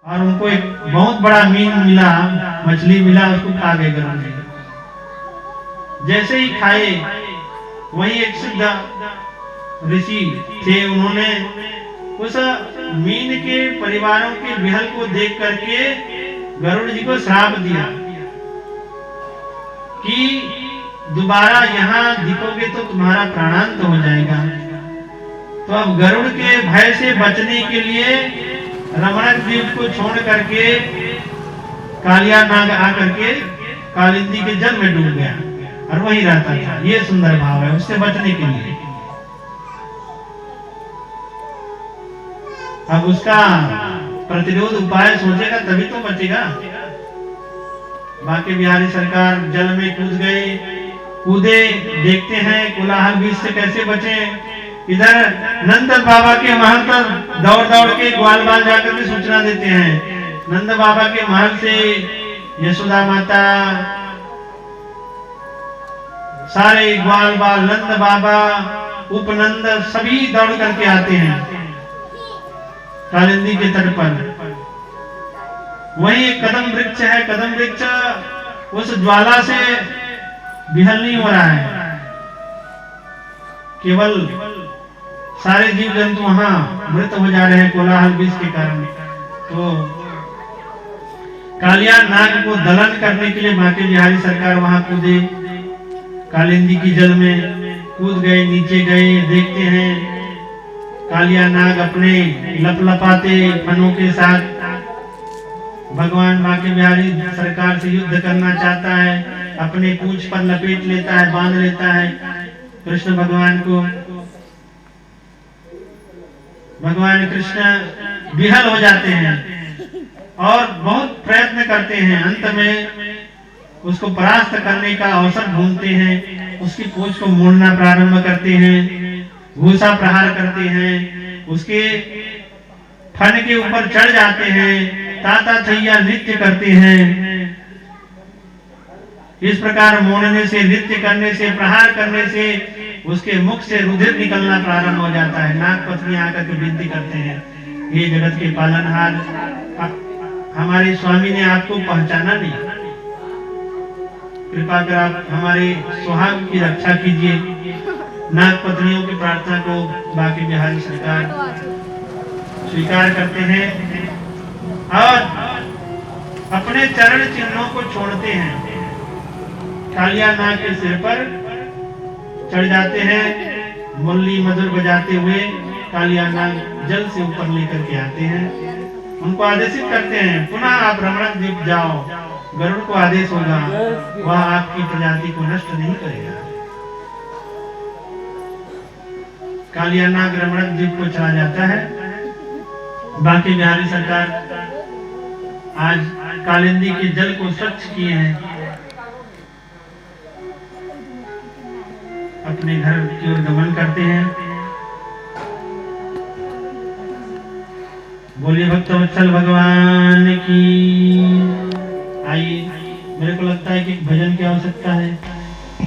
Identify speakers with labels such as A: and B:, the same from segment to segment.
A: और उनको एक बहुत बड़ा मीन मिला, मछली मिला, उसको खा गए गरुड़ जी। जैसे ही खाए, वही एक सिद्ध ऋषि थे, उन्होंने उस मीन के परिवारों के विहल को देख करके गरुड़ जी को श्राप दिया कि दोबारा यहाँ दिखोगे तो तुम्हारा प्राणांत हो जाएगा। तो अब गरुड़ के भय से बचने के लिए रमणक द्वीप को छोड़ करके कालिया नाग आकर के कालिंदी के जल में डूब गया और वहीं रहता था। ये सुंदर भाव है उससे बचने के लिए। अब उसका प्रतिरोध उपाय सोचेगा तभी तो बचेगा। बाकी बिहारी सरकार जल में कूदे, देखते हैं कोलाहल बीच से कैसे बचे। इधर नंद बाबा के महल पर दौड़ के ग्वाल बाल जाकर के सूचना देते हैं। नंद बाबा के महल से यशोदा माता, सारे ग्वाल बाल, नंद बाबा, उपनंद सभी दौड़ करके आते हैं कालिंदी के तट पर। वहीं एक कदम वृक्ष है, कदम वृक्ष उस ज्वाला से विहल नहीं हो रहा है, केवल सारे जीव जंतु वहां मृत हो जा रहे हैं कोलाहल विष के कारण। तो कालिया नाग को दलन करने के लिए बांके बिहारी सरकार वहां कूदे, कालिंदी की जल में कूद गए, नीचे गए, देखते हैं कालिया नाग अपने लपलपाते फनों के साथ भगवान बांके बिहारी सरकार से युद्ध करना चाहता है। अपने पूंछ पर लपेट लेता है, बांध लेता है कृष्ण भगवान को। भगवान कृष्ण विहल हो जाते हैं और बहुत प्रयत्न करते हैं। अंत में उसको परास्त करने का अवसर ढूंढते हैं, उसकी पूंछ को मोड़ना प्रारंभ करते हैं, घूसा प्रहार करते हैं, उसके फन के ऊपर चढ़ जाते हैं, ताता थैया नृत्य करते हैं। इस प्रकार मोड़ने से, नृत्य करने से, प्रहार करने से उसके मुख से रुधिर निकलना प्रारंभ हो जाता है। नाग पत्नी आकर के विनती करते हैं, हे जगत के पालनहार, हमारे स्वामी ने आपको पहचाना नहीं, कृपा कर आप हमारे सुहाग की रक्षा कीजिए। नाग पत्नियों की प्रार्थना को बांके बिहारी सरकार स्वीकार करते हैं और अपने चरण चिन्हों को छोड़ते हैं। कालिया नाग के सिर पर चढ़ जाते हैं, मुरली मधुर बजाते हुए कालिया नाग जल से ऊपर लेकर के आते हैं। उनको आदेशित करते हैं, पुनः आप रमणक द्वीप जाओ, गरुड़ को आदेश होगा, वह आपकी प्रजाति को नष्ट नहीं करेगा। कालिया नाग रमणक द्वीप को चला जाता है। बांके बिहारी सरकार आज कालिंदी के जल को स्वच्छ किए हैं, अपने घर की ओर गमन करते हैं। बोलिए भक्तवत्सल भगवान की। आइए, मेरे को लगता है कि भजन की आवश्यकता है,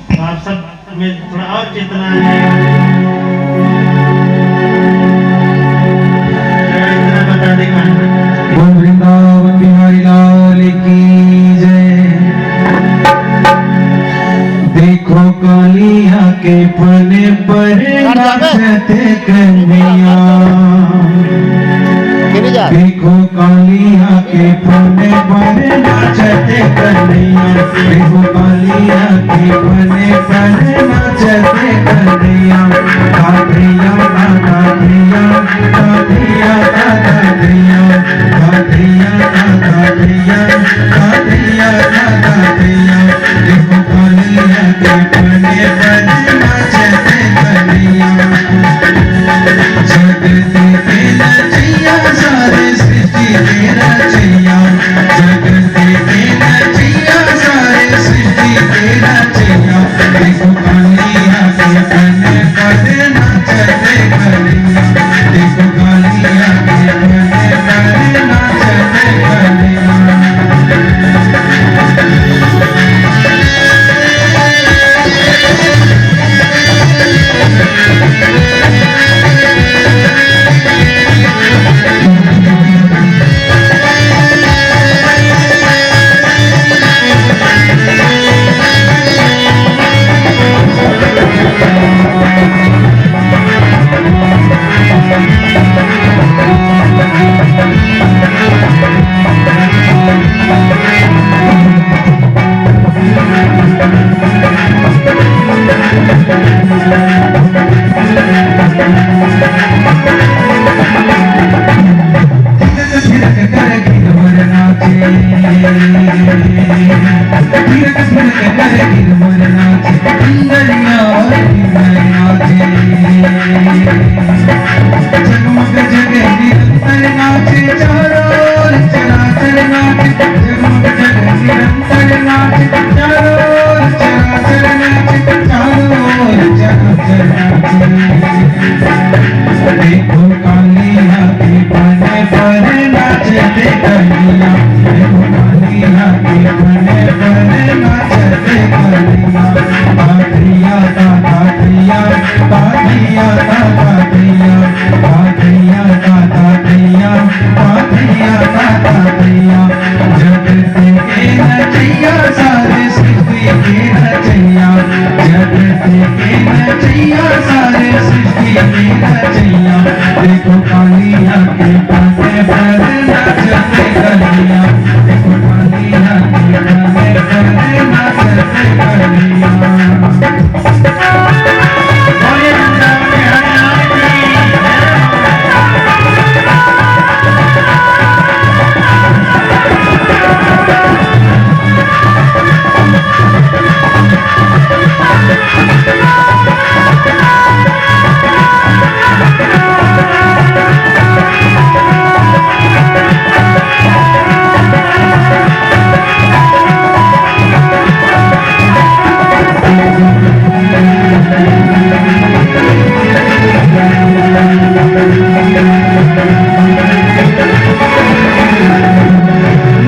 A: तो आप सब में थोड़ा और चेतना है। बता देगा
B: वृंदावन बिहारी लाल की जय। देखो कालिया के फने पर नाचते कन्हैया, देखो कालिया के फने पर नाचते कन्हैया, देखो कालिया के फने पर नाचते कन्हैया। कान्हैया कान्हैया कान्हैया कान्हैया कान्हैया कान्हैया कान्हैया कान्हैया, देखो कालिया के फने पर नाचते कन्हैया। जगत के नचिया सारे सृष्टि के रचैया, जगत के नचिया सारे सृष्टि के रचैया, देखो कालिया के फने पर नाचते कन्हैया, देखो कालिया के फने पर कर गिरवर नाचे, थिरक थिरक कर गिरवर नाचे, इंद्रिया और गिरवर नाचे, जगमग जगे निरंतर नाचे, चारों ओर चराचर नाचे, जगमग जगे निरंतर नाचे, चारों ओर चराचर नाचे, चारों ओर चराचर नाचे। देखो कालिया के बने पर नाचते कलिया, देखो कालिया के बने पर नाचते कलिया, पाखरिया का पाखरिया, पाखरिया का पाखरिया, पाखरिया का पाखरिया, पाखरिया का पाखरिया, जगत के नचैया सारे सृष्टि के नचैया, जगत के नचैया सारे सृष्टि के नचैया, देखो कालिया के बने पर नाचते कलिया, देखो कालिया के बने पर नाचते कलिया।
A: बोले वृंदावन बिहारी लाल की जय।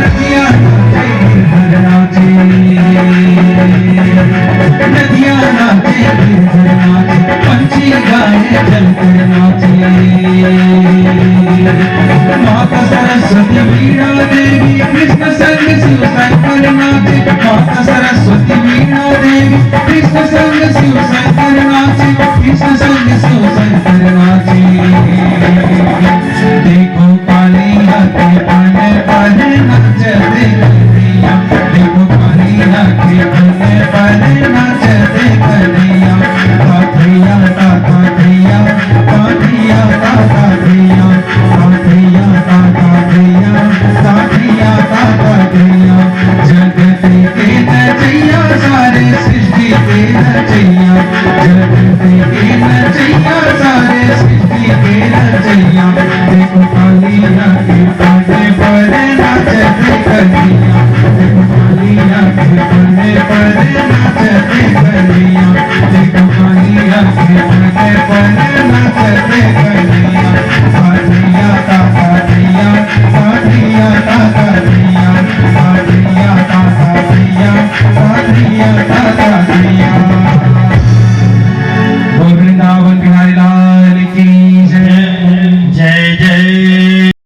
B: नदियाँ नाचे गिरधर नाचे, नदियाँ नाचे गिरधर नाचे, पंछी गाए जलकर नाचे, माता सरस्वती वीणा देवी कृष्ण संग शिव शंकर नाचे, माता सरस्वती वीणा देवी कृष्ण संग शिव शंकर नाचे, कृष्ण संग शिव शंकर नाचे। देखो कालिया के बने पर नाचते कलिया, देखो कालिया के बने पर नाचते कलिया, पाखरिया का पाखरिया, पाखरिया का पाखरिया, पाखरिया का पाखरिया, पाखरिया का पाखरिया, जगत के नचैया सारे सृष्टि के नचैया, जगत के नचैया सारे सृष्टि के नचैया, देखो कालिया के बने पर नाचते कलिया, देखो कालिया के बने पर नाचते कलिया, देखो कालिया के बने पर नाचते कलिया, पाखरिया का पाखरिया, पाखरिया का पाखरिया, पाखरिया का पाखरिया, पाखरिया का पाखरिया।